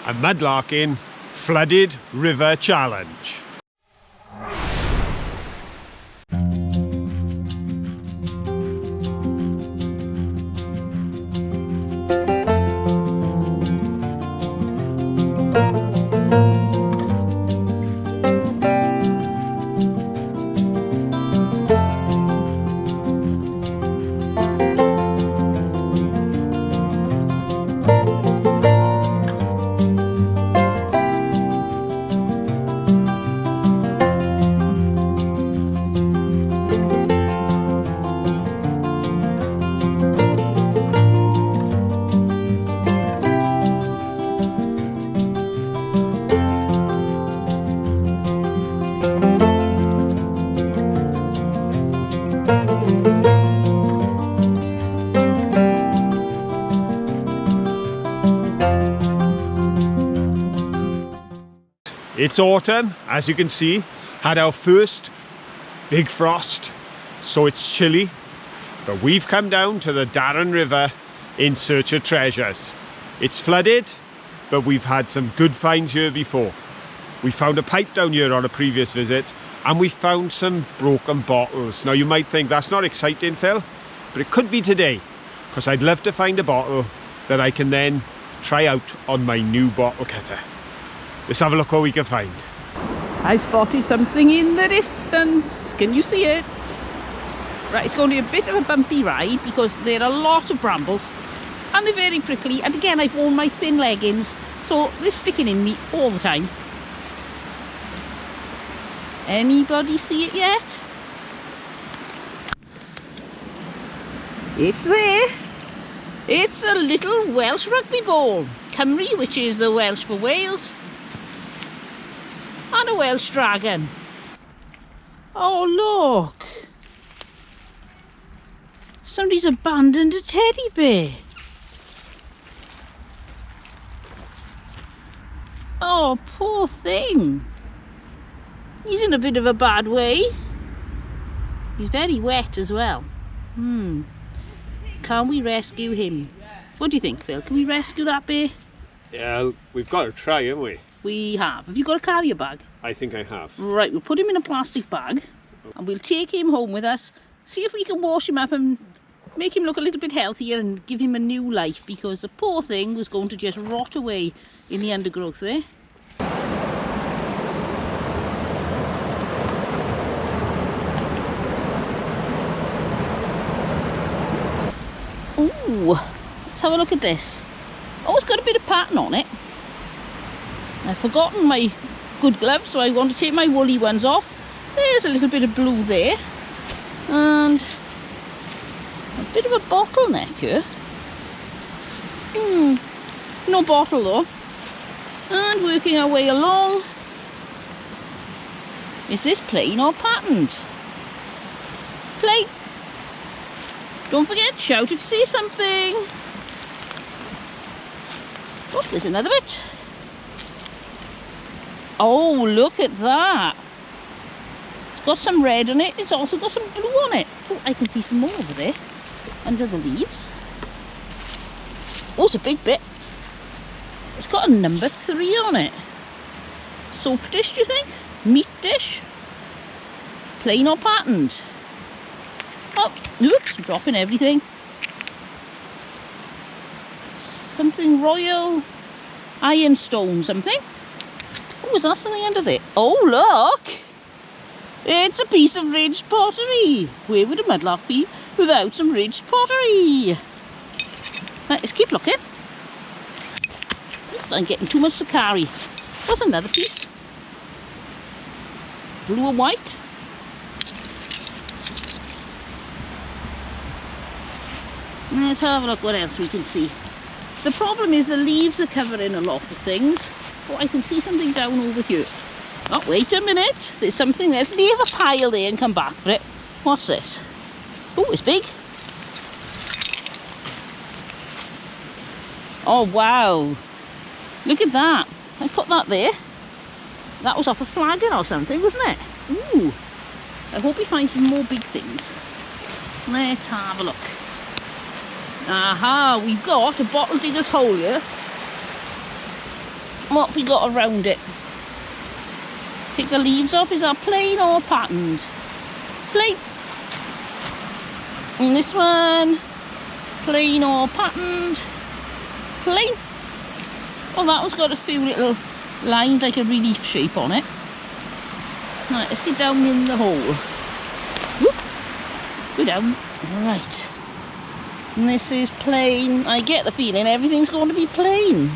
a mudlarking flooded river challenge. It's autumn, as you can see, had our first big frost, so it's chilly, but we've come down to the Darren River in search of treasures. It's flooded, but we've had some good finds here before. We found a pipe down here on a previous visit, and we found some broken bottles. Now you might think that's not exciting, Phil, but it could be today, because I'd love to find a bottle that I can then try out on my new bottle cutter. Let's have a look what we can find. I've spotted something in the distance. Can you see it? Right, it's going to be a bit of a bumpy ride because there are a lot of brambles and they're very prickly. And again, I've worn my thin leggings, so they're sticking in me all the time. Anybody see it yet? It's there. It's a little Welsh rugby ball. Cymru, which is the Welsh for Wales. And a Welsh dragon. Oh look, somebody's abandoned a teddy bear. Oh, poor thing. He's in a bit of a bad way. He's very wet as well. Can we rescue him? What do you think, Phil? Can we rescue that bear? Yeah, we've got to try, haven't we? We have. Have you got a carrier bag? I think I have. Right, we'll put him in a plastic bag and we'll take him home with us, see if we can wash him up and make him look a little bit healthier and give him a new life, because the poor thing was going to just rot away in the undergrowth there. Ooh, let's have a look at this. Oh, it's got a bit of pattern on it. I've forgotten my good gloves, so I want to take my woolly ones off. There's a little bit of blue there. And a bit of a bottleneck here. No bottle though. And working our way along. Is this plain or patterned? Plain. Don't forget, shout if you see something. Oh, there's another bit. Oh, look at that. It's got some red on it. It's also got some blue on it. Oh, I can see some more over there under the leaves. Oh, it's a big bit. It's got a number 3 on it. Soap dish, do you think? Meat dish? Plain or patterned? Oh, oops, I'm dropping everything. Something royal, ironstone something. Oh, is that something under there? Oh, look! It's a piece of ridged pottery. Where would a mudlark be without some ridged pottery? Right, let's keep looking. I'm getting too much to carry. What's another piece? Blue and white. Let's have a look what else we can see. The problem is the leaves are covering a lot of things. Oh, I can see something down over here. Oh, wait a minute. There's something there. Let's leave a pile there and come back for it. What's this? Oh, it's big. Oh, wow. Look at that. I put that there. That was off a flagon or something, wasn't it? Ooh. I hope we find some more big things. Let's have a look. Aha, we've got a bottle digger's hole here. What have we got around it? Take the leaves off. Is that plain or patterned? Plain. And this one, plain or patterned? Plain. Oh, that one's got a few little lines like a relief shape on it. Right, let's get down in the hole. Whoop. Go down. Right. And this is plain. I get the feeling everything's going to be plain.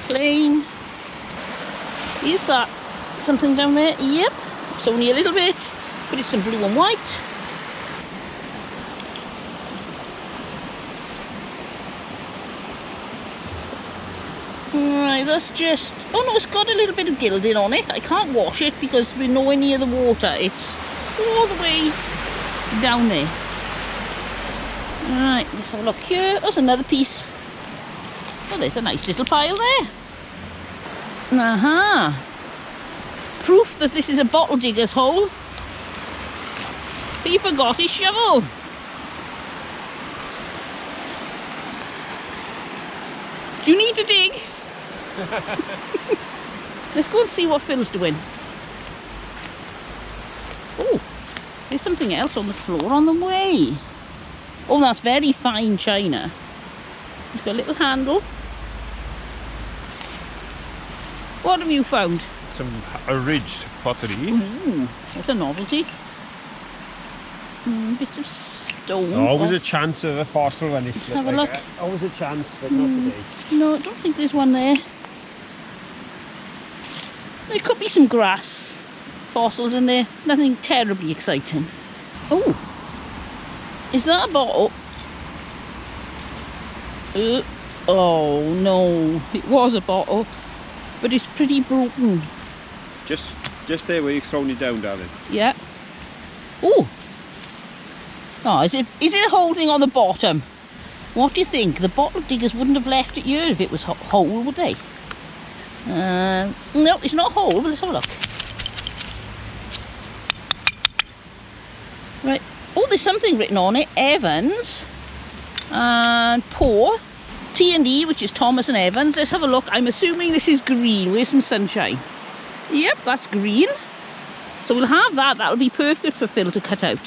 Plain. Is that something down there? Yep. It's only a little bit, but it's some blue and white. Right, that's just... Oh no, it's got a little bit of gilding on it. I can't wash it because we're nowhere near the water. It's all the way down there. Right, let's have a look here. There's another piece. Oh, there's a nice little pile there. Aha. Proof that this is a bottle digger's hole. He forgot his shovel. Do you need to dig? Let's go and see what Phil's doing. Oh, there's something else on the floor on the way. Oh, that's very fine china. It's got a little handle. What have you found? A ridged pottery. Ooh, that's a novelty. Bits of stone. Always a chance of a fossil when it's have a look. that. Always a chance, but not today. No, I don't think there's one there. There could be some grass fossils in there. Nothing terribly exciting. Oh, is that a bottle? Oh no, it was a bottle, but it's pretty broken. Just there where you've thrown it down, darling. Yeah. Oh. Oh, is it a holding on the bottom? What do you think? The bottle diggers wouldn't have left it here if it was whole, would they? No, it's not whole, but let's have a look. Right. Oh, there's something written on it. Evans and Porth. T&E, which is Thomas and Evans. Let's have a look. I'm assuming this is green. Where's some sunshine? Yep, that's green. So we'll have that. That'll be perfect for Phil to cut out.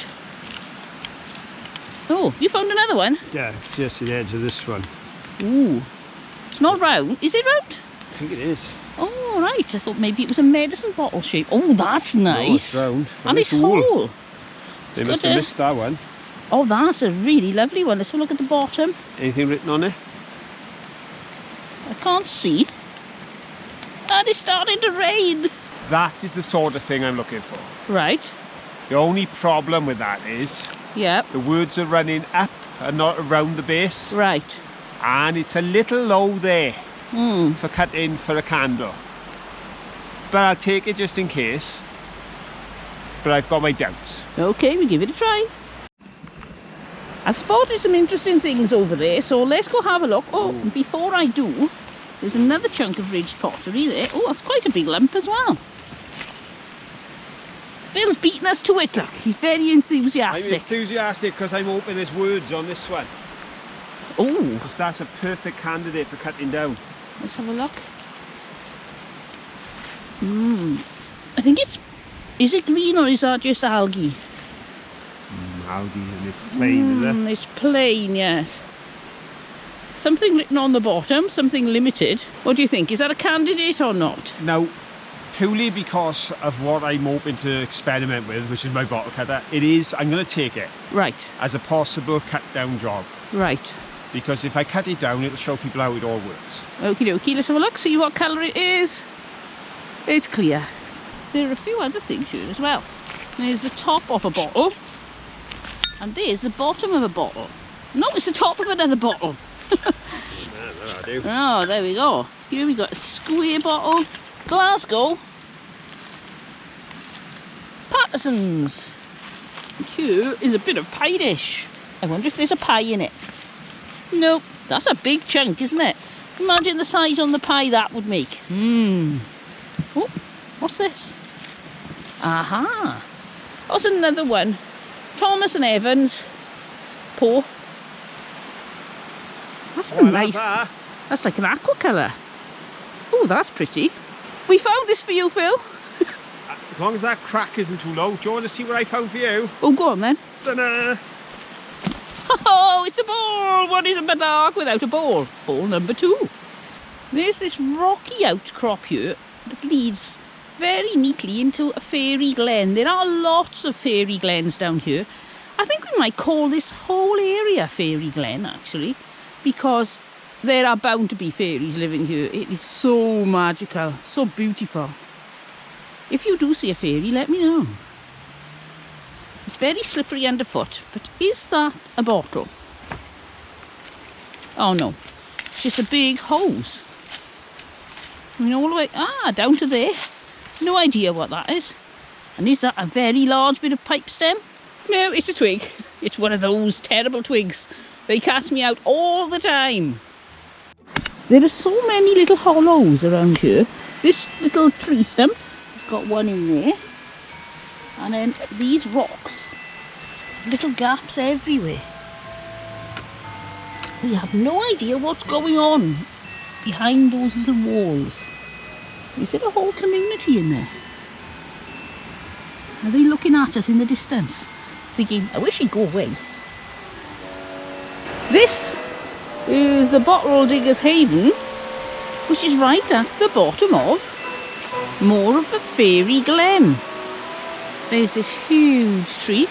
Oh, you found another one? Yeah, just the edge of this one. Ooh. It's not round. Is it round? I think it is. Oh, right. I thought maybe it was a medicine bottle shape. Oh, that's nice. No, it's round. And it's whole. They must have missed that one. Oh, that's a really lovely one. Let's have a look at the bottom. Anything written on it? I can't see. And it's starting to rain. That is the sort of thing I'm looking for. Right. The only problem with that is Yep. the words are running up and not around the base. Right. And it's a little low there Hmm. for cutting for a candle. But I'll take it just in case. But I've got my doubts. Okay, we give it a try. I've spotted some interesting things over there, so let's go have a look. Oh, and before I do, there's another chunk of ridged pottery there. Oh, that's quite a big lump as well. Phil's beaten us to it, look. He's very I'm enthusiastic. enthusiastic because I'm hoping there's words on this one. Oh, Because that's a perfect candidate for cutting down. let's have a look. I think it's... Is it green or is that just algae? Algae, and it's plain, is it? It's plain, yes. Something written on the bottom, something limited. What do you think? Is that a candidate or not? Now, purely because of what I'm hoping to experiment with, which is my bottle cutter, it is, I'm going to take it Right, as a possible cut down job. right. Because if I cut it down, it'll show people how it all works. Okie dokie, let's have a look, see what colour it is. It's clear. There are a few other things here as well. There's the top of a bottle. And there's the bottom of a bottle. No, it's the top of another bottle. There I do. Oh, there we go. Here we got a square bottle. Glasgow. Patterson's. And here is a bit of pie dish. I wonder if there's a pie in it. Nope, that's a big chunk, isn't it? Imagine the size on the pie that would make. Oh, what's this? Aha. What's another one? Thomas and Evans. Porth. That's Oh, I love nice. that. That's like an aqua colour. Oh, that's pretty. We found this for you, Phil. As long as that crack isn't too low. Do you want to see what I found for you? Oh, go on then. Ta-da! Oh, it's a ball! What is a mudlark without a ball? Ball number 2. There's this rocky outcrop here that leads very neatly into a fairy glen. There are lots of fairy glens down here. I think we might call this whole area Fairy Glen, actually, because there are bound to be fairies living here. It is so magical, so beautiful. If you do see a fairy, let me know. It's very slippery underfoot, but is that a bottle? Oh no, it's just a big hose. I mean, all the way, down to there. No idea what that is. And is that a very large bit of pipe stem? No, it's a twig. It's one of those terrible twigs. They catch me out all the time. There are so many little hollows around here. This little tree stump has got one in there. And then these rocks, little gaps everywhere. We have no idea what's going on behind those little walls. Is there a whole community in there? Are they looking at us in the distance? Thinking, I wish he'd go away. This is the Bottle Digger's Haven, which is right at the bottom of more of the Fairy Glen. There's this huge tree.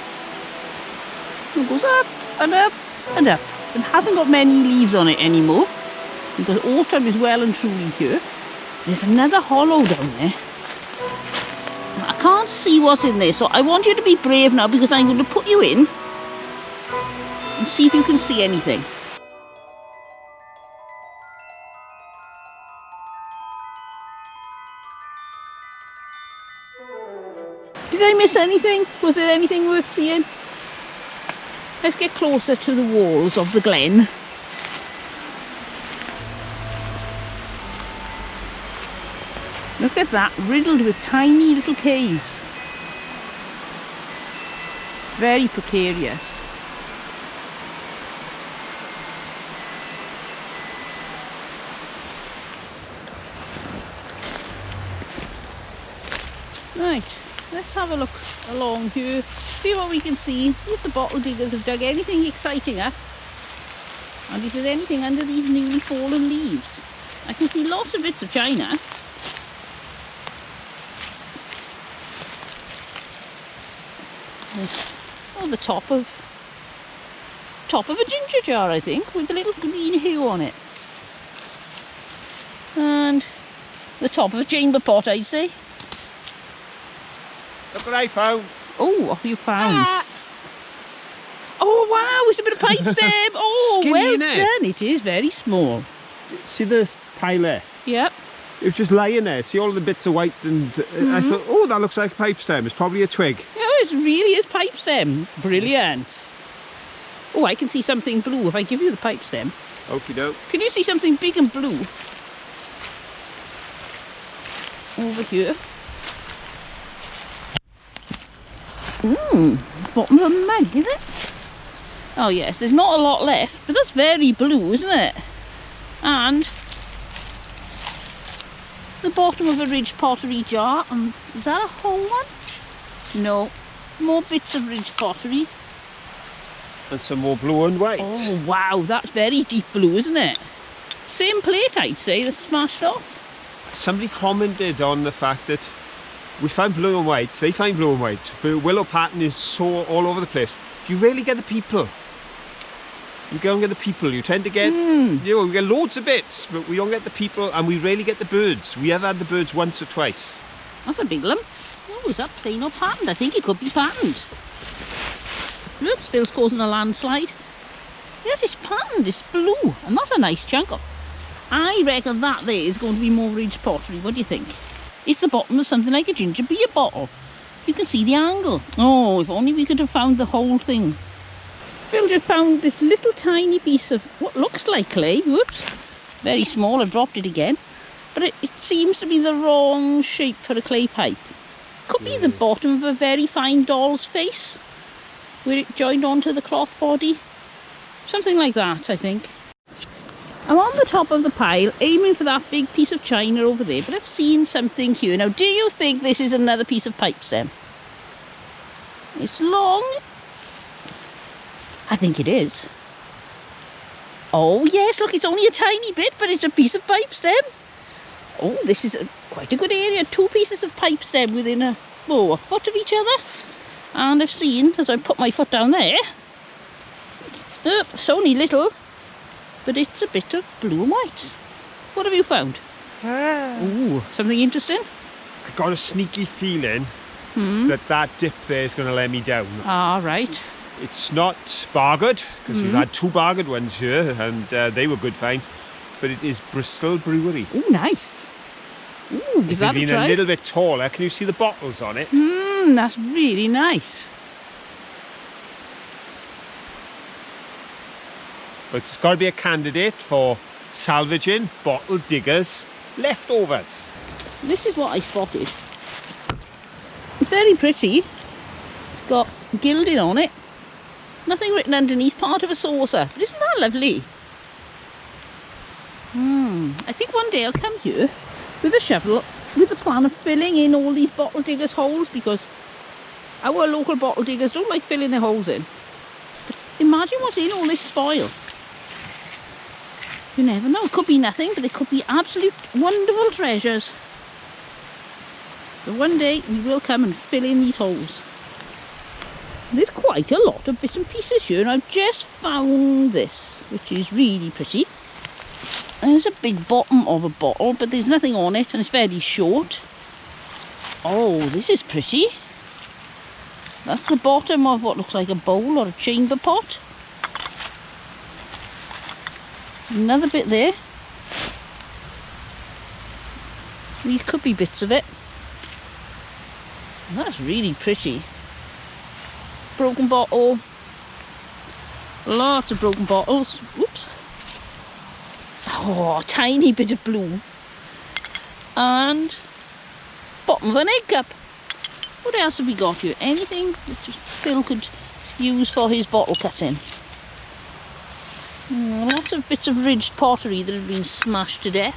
It goes up and up and up. It hasn't got many leaves on it anymore, because autumn is well and truly here. There's another hollow down there. I can't see what's in there, so I want you to be brave now, because I'm going to put you in and see if you can see anything. Did I miss anything? Was there anything worth seeing? Let's get closer to the walls of the glen. Look at that, riddled with tiny little caves. Very precarious. Right, let's have a look along here, see what we can see if the bottle diggers have dug anything exciting up, and if there's anything under these newly fallen leaves. I can see lots of bits of china. Oh, the top of a ginger jar, I think, with a little green hue on it. And the top of a chamber pot, I'd say. Look what I found. Oh, what have you found? Oh wow, it's a bit of pipe stem. Oh, Skinny, well innit? done. It is very small. See this pile there? Yep. It was just lying there. See all the bits of white, and I thought, oh, that looks like a pipe stem. It's probably a twig. Oh, it really is pipe stem. Brilliant. Oh, I can see something blue if I give you the pipe stem. Okie doke. Can you see something big and blue? Over here. Bottom of a mug, is it? Oh yes, there's not a lot left, but that's very blue, isn't it? And the bottom of a ridged pottery jar, and is that a whole one? No, more bits of ridged pottery. And some more blue and white. Oh wow, that's very deep blue, isn't it? Same plate, I'd say, that's smashed off. Somebody commented on the fact that we find blue and white, they find blue and white. The willow pattern is so all over the place. You rarely get the people. You don't get the people. You tend to get, you know, we get loads of bits, but we don't get the people, and we rarely get the birds. We have had the birds once or twice. That's a big lump. Oh, is that plain or patterned? I think it could be patterned. Oops, Phil's causing a landslide. Yes, it's patterned, it's blue, and that's a nice chunk of. I reckon that there is going to be more ridged pottery. What do you think? It's the bottom of something like a ginger beer bottle. You can see the angle. Oh, if only we could have found the whole thing. Phil just found this little tiny piece of what looks like clay. Whoops. Very small, I've dropped it again. But it seems to be the wrong shape for a clay pipe. Could be the bottom of a very fine doll's face, where it joined onto the cloth body. Something like that, I think. I'm on the top of the pile, aiming for that big piece of china over there, but I've seen something here. Now, do you think this is another piece of pipe stem? It's long. I think it is. Oh, yes, look, it's only a tiny bit, but it's a piece of pipe stem. Oh, this is quite a good area. 2 pieces of pipe stem within a foot of each other. And I've seen, as I put my foot down there, it's only little, but it's a bit of blue and white. What have you found? Ooh, something interesting? I got a sneaky feeling that dip there is going to let me down. Ah, right. It's not bargoed, because we've had 2 bargoed ones here, and they were good finds. But it is Bristol Brewery. Ooh, nice. Ooh, give that a Being try. a little bit taller, can you see the bottles on it? That's really nice. But it's got to be a candidate for salvaging bottle diggers leftovers. This is what I spotted. It's very pretty. It's got gilding on it. Nothing written underneath, part of a saucer. But isn't that lovely? I think one day I'll come here with a shovel with the plan of filling in all these bottle diggers' holes, because our local bottle diggers don't like filling their holes in. But imagine what's in all this spoil. You never know, it could be nothing, but it could be absolute wonderful treasures. So one day we will come and fill in these holes. There's quite a lot of bits and pieces here, and I've just found this, which is really pretty. And there's a big bottom of a bottle, but there's nothing on it, and it's very short. Oh, this is pretty. That's the bottom of what looks like a bowl or a chamber pot. Another bit there. These could be bits of it. That's really pretty. Broken bottle. Lots of broken bottles. Oops. Oh, tiny bit of blue. And bottom of an egg cup. What else have we got here? Anything that Phil could use for his bottle cutting? Lots of bits of ridged pottery that have been smashed to death.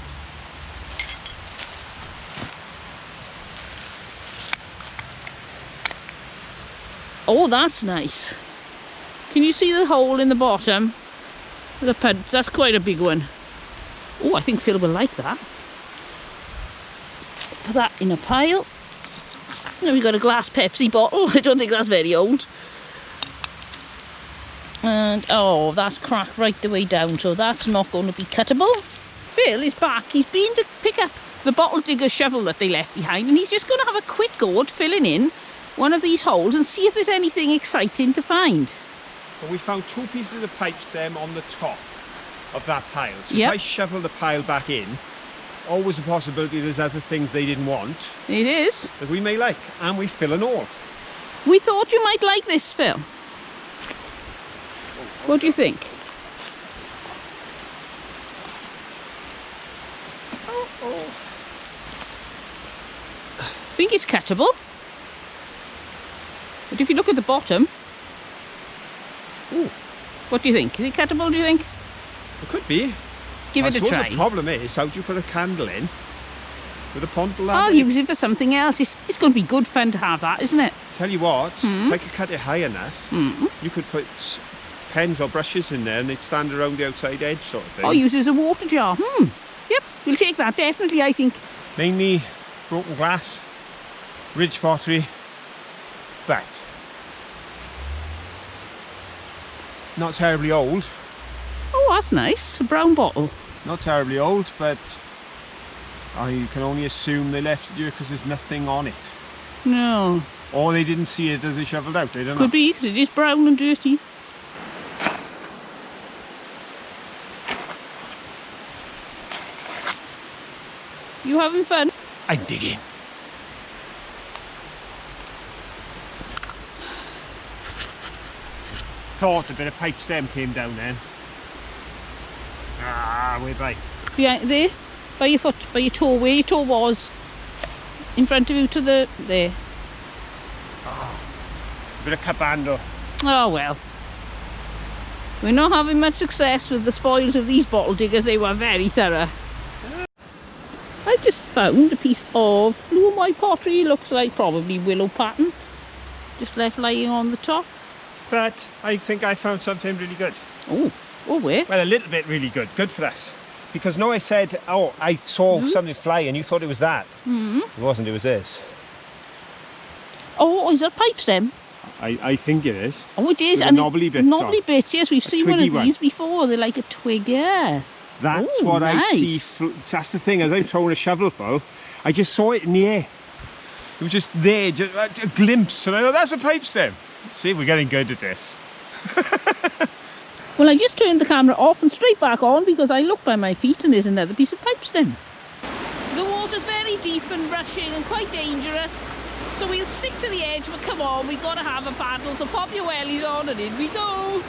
Oh, that's nice. Can you see the hole in the bottom? The pud, that's quite a big one. Oh, I think Phil will like that. Put that in a pile. Now we've got a glass Pepsi bottle. I don't think that's very old. And oh, that's cracked right the way down, so that's not going to be cuttable. Phil is back. He's been to pick up the bottle digger's shovel that they left behind, and he's just going to have a quick go at filling in one of these holes and see if there's anything exciting to find. Well, we found 2 pieces of pipe stem on the top of that pile. So Yep. if I shovel the pile back in, always a possibility there's other things they didn't want It is. that we may like, and we fill an hole. We thought you might like this, Phil. What do you think? Think it's cuttable. But if you look at the bottom, Ooh, what do you think? Is it cuttable, do you think? it could be. Give I it a suppose try. The problem is, how do you put a candle in with a pontle that I'll big? use it for something else. It's going to be good fun to have that, isn't it? Tell you what, if I could cut it high enough, you could put pens or brushes in there and they'd stand around the outside edge sort of thing. Or use it as a water jar. Yep, we'll take that, definitely, I think. Mainly broken glass, ridge pottery, but not terribly old. Oh, that's nice. A brown bottle. Not terribly old, but I can only assume they left it here because there's nothing on it. No. Or they didn't see it as they shovelled out, I don't know. Could be, because it is brown and dirty. You having fun? I'm digging. Thought a bit of pipe stem came down then. Ah, way by. Behind there, by your foot, by your toe, where your toe was. In front of you to the there. It's a bit of cup handle. Oh well. We're not having much success with the spoils of these bottle diggers. They were very thorough. I've just found a piece of blue and white pottery. Looks like probably willow pattern. Just left lying on the top. But I think I found something really good. Oh, where? Well, a little bit really good. Good for us. Because no, I said, oh, I saw something fly and you thought it was that. It wasn't, it was this. Oh, is that pipe stem? I think it is. Oh, it is. With And knobbly bits knobbly on. bits, yes. We've seen one of twiggy these before. They're like a twig, yeah. That's Ooh, what I see. nice. That's the thing, as I'm throwing a shovelful, I just saw it in the air. It was just there, just a glimpse, and I thought, that's a pipe stem. See, we're getting good at this. Well, I just turned the camera off and straight back on because I looked by my feet and there's another piece of pipe stem. The water's very deep and rushing and quite dangerous, so we'll stick to the edge, but come on, we've got to have a paddle, so pop your wellies on and in we go.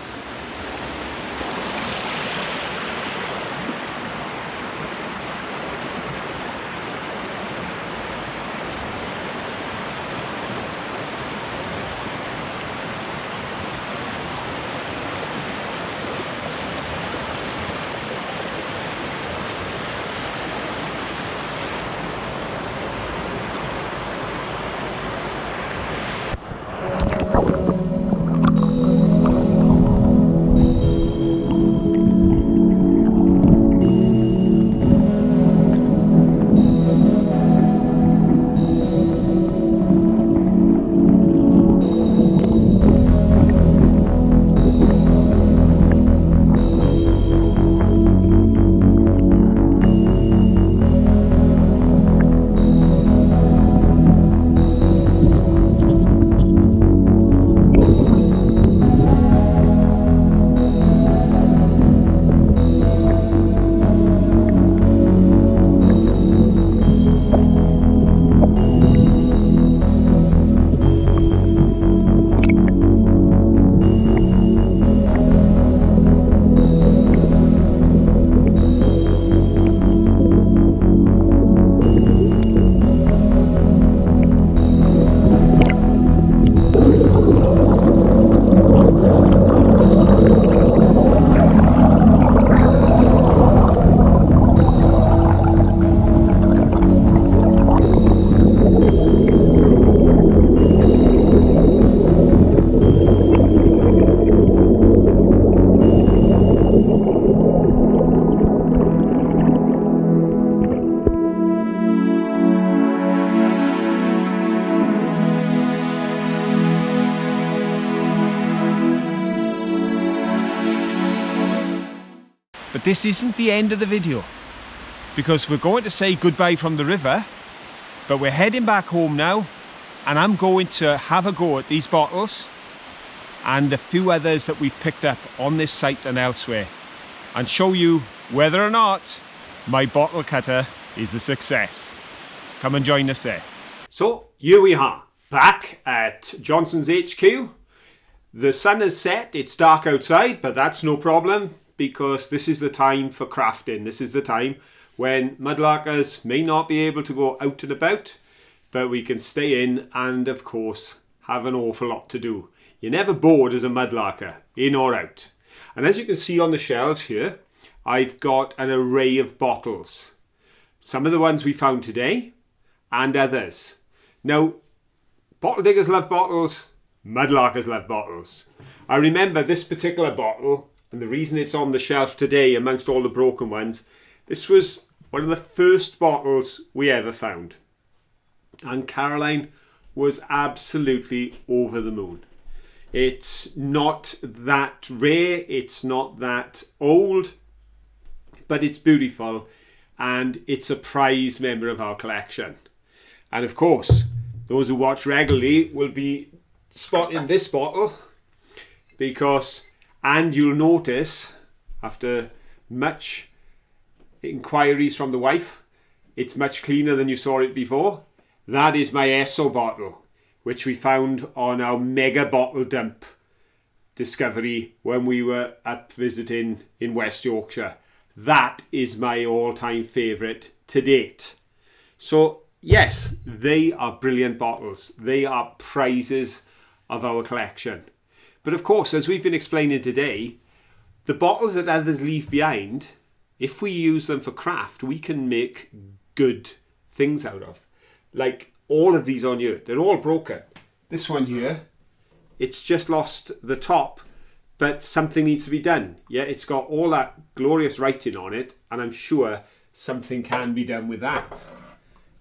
But this isn't the end of the video, because we're going to say goodbye from the river, but we're heading back home now, and I'm going to have a go at these bottles and a few others that we've picked up on this site and elsewhere, and show you whether or not my bottle cutter is a success. Come and join us there. So here we are, back at Johnson's HQ. The sun has set, it's dark outside, but that's no problem, because this is the time for crafting. This is the time when mudlarkers may not be able to go out and about, but we can stay in and, of course, have an awful lot to do. You're never bored as a mudlarker, in or out. And as you can see on the shelves here, I've got an array of bottles. Some of the ones we found today, and others. Now, bottle diggers love bottles, mudlarkers love bottles. I remember this particular bottle, and the reason it's on the shelf today amongst all the broken ones, this was one of the first bottles we ever found. And Caroline was absolutely over the moon. It's not that rare, it's not that old, but it's beautiful, and it's a prize member of our collection. And of course, those who watch regularly will be spotting this bottle, because, and you'll notice, after much inquiries from the wife, it's much cleaner than you saw it before. That is my Esso bottle, which we found on our mega bottle dump discovery when we were up visiting in West Yorkshire. That is my all-time favourite to date. So yes, they are brilliant bottles. They are prizes of our collection. But of course, as we've been explaining today, The bottles that others leave behind, if we use them for craft, we can make good things out of. Like all of these on here, they're all broken. This one here, it's just lost the top, but something needs to be done. Yeah, it's got all that glorious writing on it, and I'm sure something can be done with that.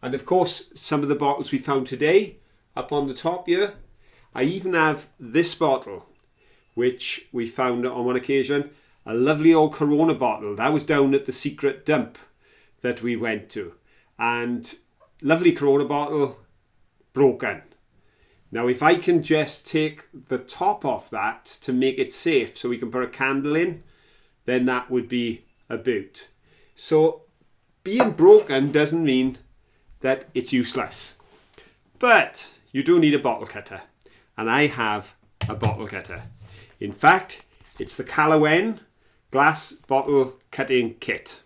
And of course, some of the bottles we found today, up on the top here, I even have this bottle, which we found on one occasion, a lovely old Corona bottle. That was down at the secret dump that we went to. And lovely Corona bottle, broken. Now, if I can just take the top off that to make it safe so we can put a candle in, then that would be a boot. So, being broken doesn't mean that it's useless. But you do need a bottle cutter. And I have a bottle cutter. In fact, it's the Calawen glass bottle cutting kit.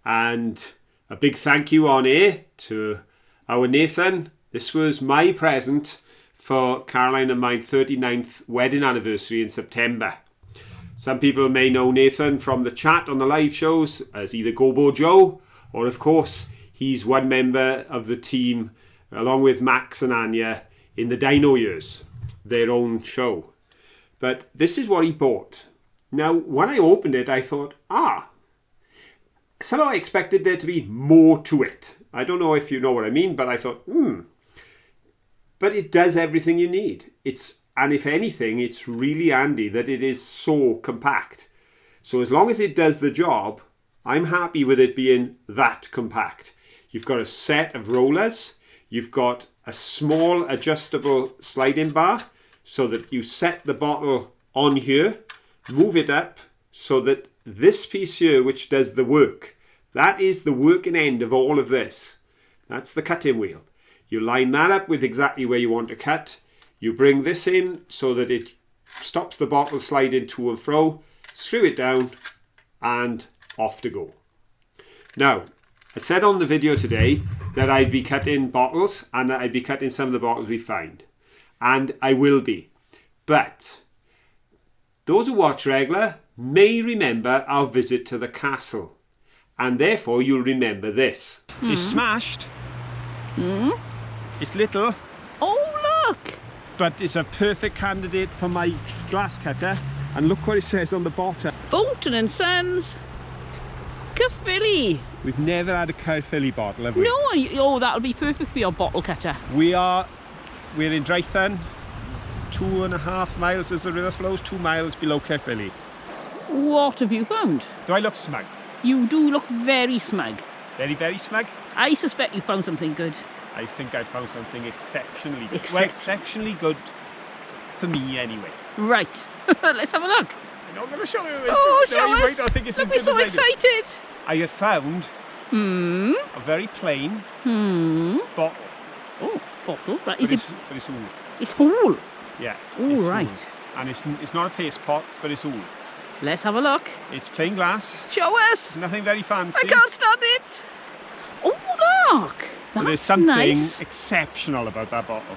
And a big thank you on air to our Nathan. This was my present for Caroline and my 39th wedding anniversary in September. Some people may know Nathan from the chat on the live shows as either Gobo Joe, or of course, he's one member of the team along with Max and Anya in the Dino Years, their own show. But this is what he bought. Now, when I opened it, I thought, somehow I expected there to be more to it. I don't know if you know what I mean, but I thought, But it does everything you need. And if anything, it's really handy that it is so compact. So as long as it does the job, I'm happy with it being that compact. You've got a set of rollers. You've got a small adjustable sliding bar so that you set the bottle on here, move it up so that this piece here, which does the work, that is the working end of all of this. That's the cutting wheel. You line that up with exactly where you want to cut. You bring this in so that it stops the bottle sliding to and fro, screw it down, and off to go. Now, I said on the video today that I'd be cutting bottles and that I'd be cutting some of the bottles we find. And I will be. But those who watch regular may remember our visit to the castle. And therefore you'll remember this. It's smashed. It's little. Oh, look! But it's a perfect candidate for my glass cutter. And look what it says on the bottom. Bolton and Sons Caerphilly. We've never had a Caerphilly bottle, have we? No, that'll be perfect for your bottle cutter. We're in Drythun, 2.5 miles as the river flows, 2 miles below Caerphilly. What have you found? Do I look smug? You do look very smug. Very, very smug? I suspect you found something good. I think I found something exceptionally good. Well, exceptionally good for me anyway. Right. Let's have a look. I'm not going to show you. Show us. I think it's Don't be so excited. I had found a very plain bottle. Oh, bottle. Right. But it's all. It's all. Yeah. All right. Old. And it's not a paste pot, but it's all. Let's have a look. It's plain glass. Show us. Nothing very fancy. I can't stand it. Oh, look. That's There's something nice. exceptional about that bottle.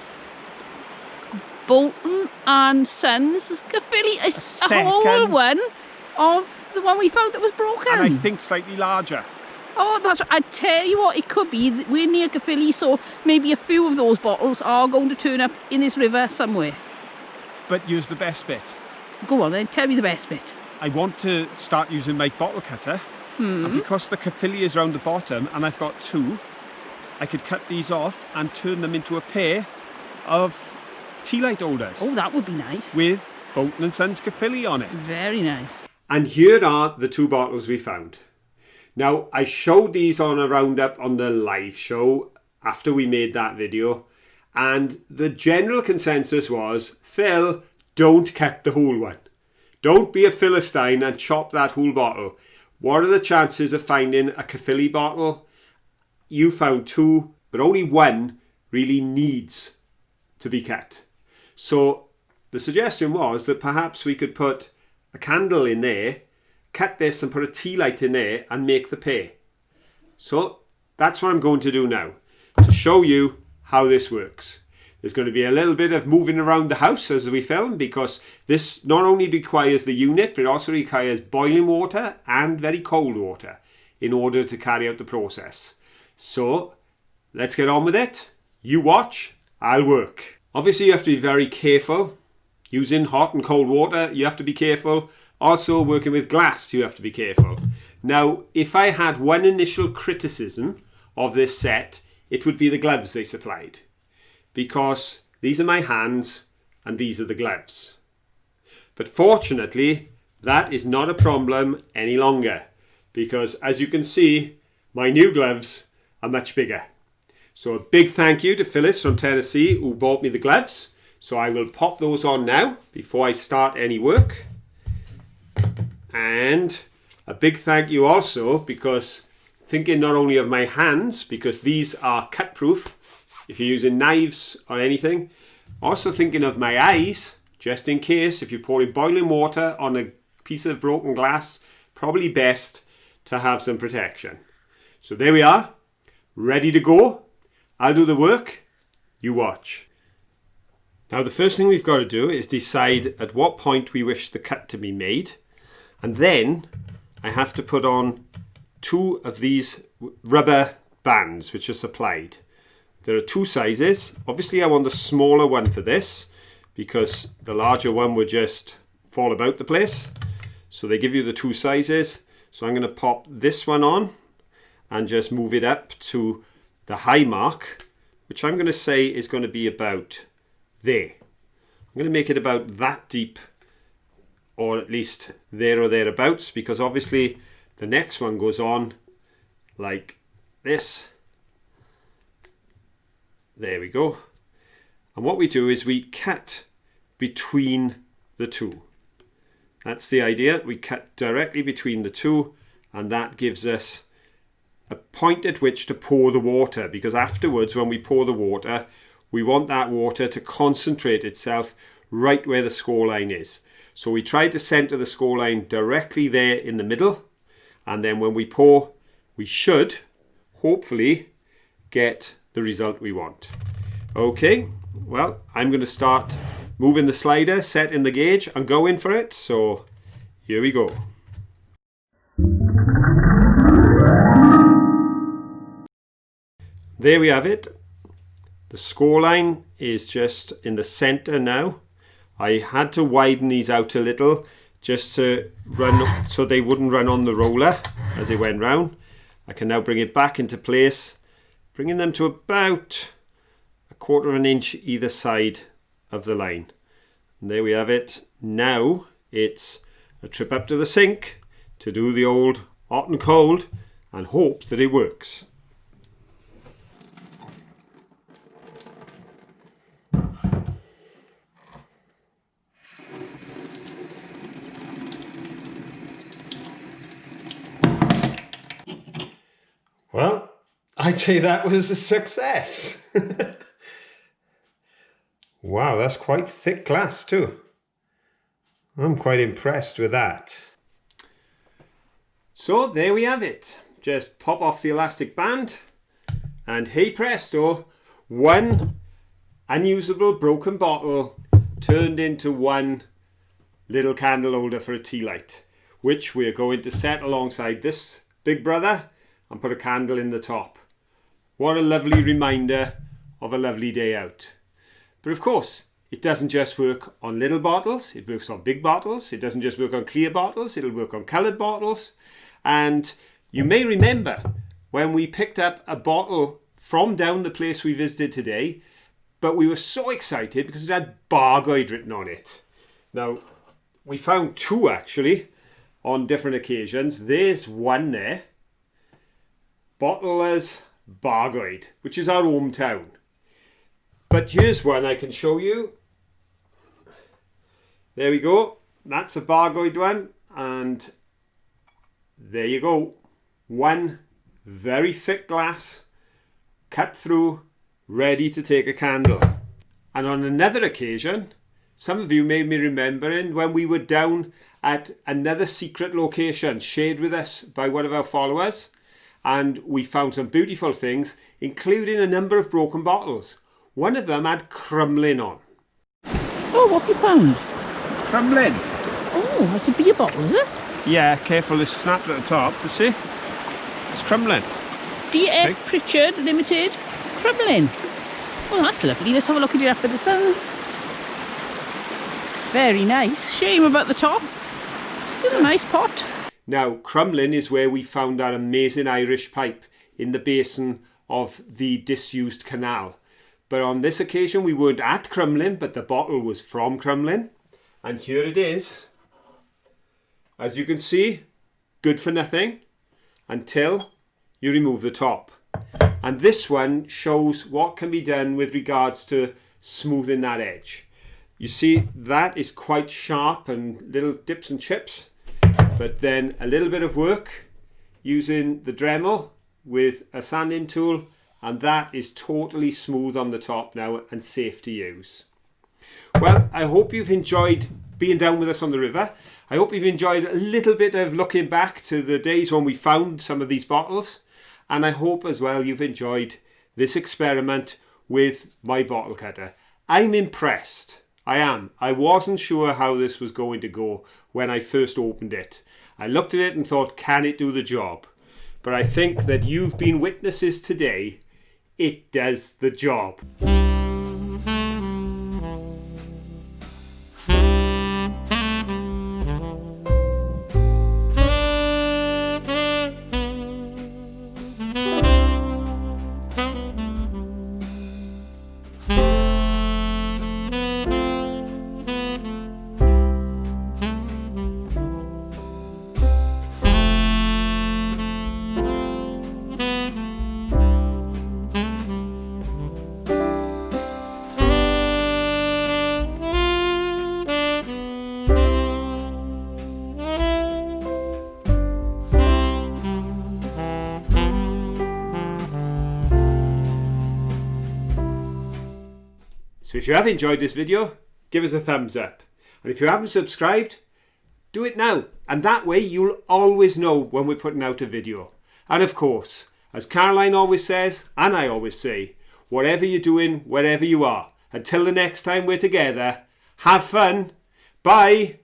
Bolton and Sons Caerphilly. A whole one of the one we found that was broken. And I think slightly larger. Oh, that's right. I tell you what, it could be. We're near Caerphilly, so maybe a few of those bottles are going to turn up in this river somewhere. But use the best bit. Go on then, tell me the best bit. I want to start using my bottle cutter. And because the Caerphilly is round the bottom and I've got two, I could cut these off and turn them into a pair of tea light holders. Oh, that would be nice. With Bolton and Sons Caerphilly on it. Very nice. And here are the two bottles we found. Now, I showed these on a roundup on the live show after we made that video. And the general consensus was, Phil, don't cut the whole one. Don't be a Philistine and chop that whole bottle. What are the chances of finding a Caerphilly bottle? You found two, but only one really needs to be cut. So the suggestion was that perhaps we could put a candle in there, cut this and put a tea light in there and make the pair. So that's what I'm going to do now, to show you how this works. There's going to be a little bit of moving around the house as we film, because this not only requires the unit, but it also requires boiling water and very cold water in order to carry out the process. So let's get on with it. You watch, I'll work. Obviously you have to be very careful. Using hot and cold water, you have to be careful. Also working with glass, you have to be careful. Now, if I had one initial criticism of this set, it would be the gloves they supplied. Because these are my hands and these are the gloves. But fortunately, that is not a problem any longer, because as you can see, my new gloves are much bigger. So a big thank you to Phyllis from Tennessee who bought me the gloves. So I will pop those on now before I start any work. And a big thank you also, because thinking not only of my hands, because these are cut proof if you're using knives or anything, also thinking of my eyes, just in case if you're pouring boiling water on a piece of broken glass, probably best to have some protection. So there we are, ready to go. I'll do the work, you watch. Now the first thing we've got to do is decide at what point we wish the cut to be made, and then I have to put on 2 of these rubber bands which are supplied. There are 2 sizes. Obviously I want the smaller one for this, because the larger one would just fall about the place. So they give you the 2 sizes. So I'm going to pop this one on and just move it up to the high mark, which I'm going to say is going to be about there. I'm going to make it about that deep, or at least there or thereabouts, because obviously the next one goes on like this. There we go. And what we do is we cut between the 2. That's the idea. We cut directly between the 2, and that gives us a point at which to pour the water, because afterwards when we pour the water, we want that water to concentrate itself right where the score line is. So we try to center the score line directly there in the middle, and then when we pour, we should hopefully get the result we want. Okay, well, I'm going to start moving the slider, setting the gauge and going for it. So here we go. There we have it. The score line is just in the center now. I had to widen these out a little just to run so they wouldn't run on the roller as they went round. I can now bring it back into place, bringing them to about 1/4 of an inch either side of the line. And there we have it. Now it's a trip up to the sink to do the old hot and cold and hope that it works. Well, I'd say that was a success. Wow, that's quite thick glass too. I'm quite impressed with that. So there we have it. Just pop off the elastic band and hey presto, one unusable broken bottle turned into one little candle holder for a tea light, which we're going to set alongside this big brother and put a candle in the top. What a lovely reminder of a lovely day out. But of course, it doesn't just work on little bottles, it works on big bottles. It doesn't just work on clear bottles, it'll work on coloured bottles. And you may remember when we picked up a bottle from down the place we visited today, but we were so excited because it had Bargoed written on it. Now, we found 2 actually on different occasions. There's one there. Bottlers Bargoed, which is our hometown. But here's one I can show you. There we go. That's a Bargoed one. And there you go. One very thick glass, cut through, ready to take a candle. And on another occasion, some of you may be remembering when we were down at another secret location shared with us by one of our followers. And we found some beautiful things, including a number of broken bottles. one of them had crumbling on. Oh, what have you found? Crumbling? Oh, that's a beer bottle, is it? Yeah, careful, it's snapped at the top, you see? It's crumbling. D.F. Pritchard Limited, crumbling. Oh, that's lovely. Let's have a look at it up at the sun. Very nice. Shame about the top. Still a nice pot. Now, crumbling is where we found that amazing Irish pipe in the basin of the disused canal. But on this occasion, we weren't at Crumlin, but the bottle was from Crumlin. And here it is. As you can see, good for nothing until you remove the top. And this one shows what can be done with regards to smoothing that edge. You see, that is quite sharp and little dips and chips. But then a little bit of work using the Dremel with a sanding tool, and that is totally smooth on the top now and safe to use. Well, I hope you've enjoyed being down with us on the river. I hope you've enjoyed a little bit of looking back to the days when we found some of these bottles. And I hope as well you've enjoyed this experiment with my bottle cutter. I'm impressed. I am. I wasn't sure how this was going to go when I first opened it. I looked at it and thought, can it do the job? But I think that you've been witnesses today. It does the job. So if you have enjoyed this video, give us a thumbs up. And if you haven't subscribed, do it now. And that way you'll always know when we're putting out a video. And of course, as Caroline always says, and I always say, whatever you're doing, wherever you are, until the next time we're together, have fun. Bye.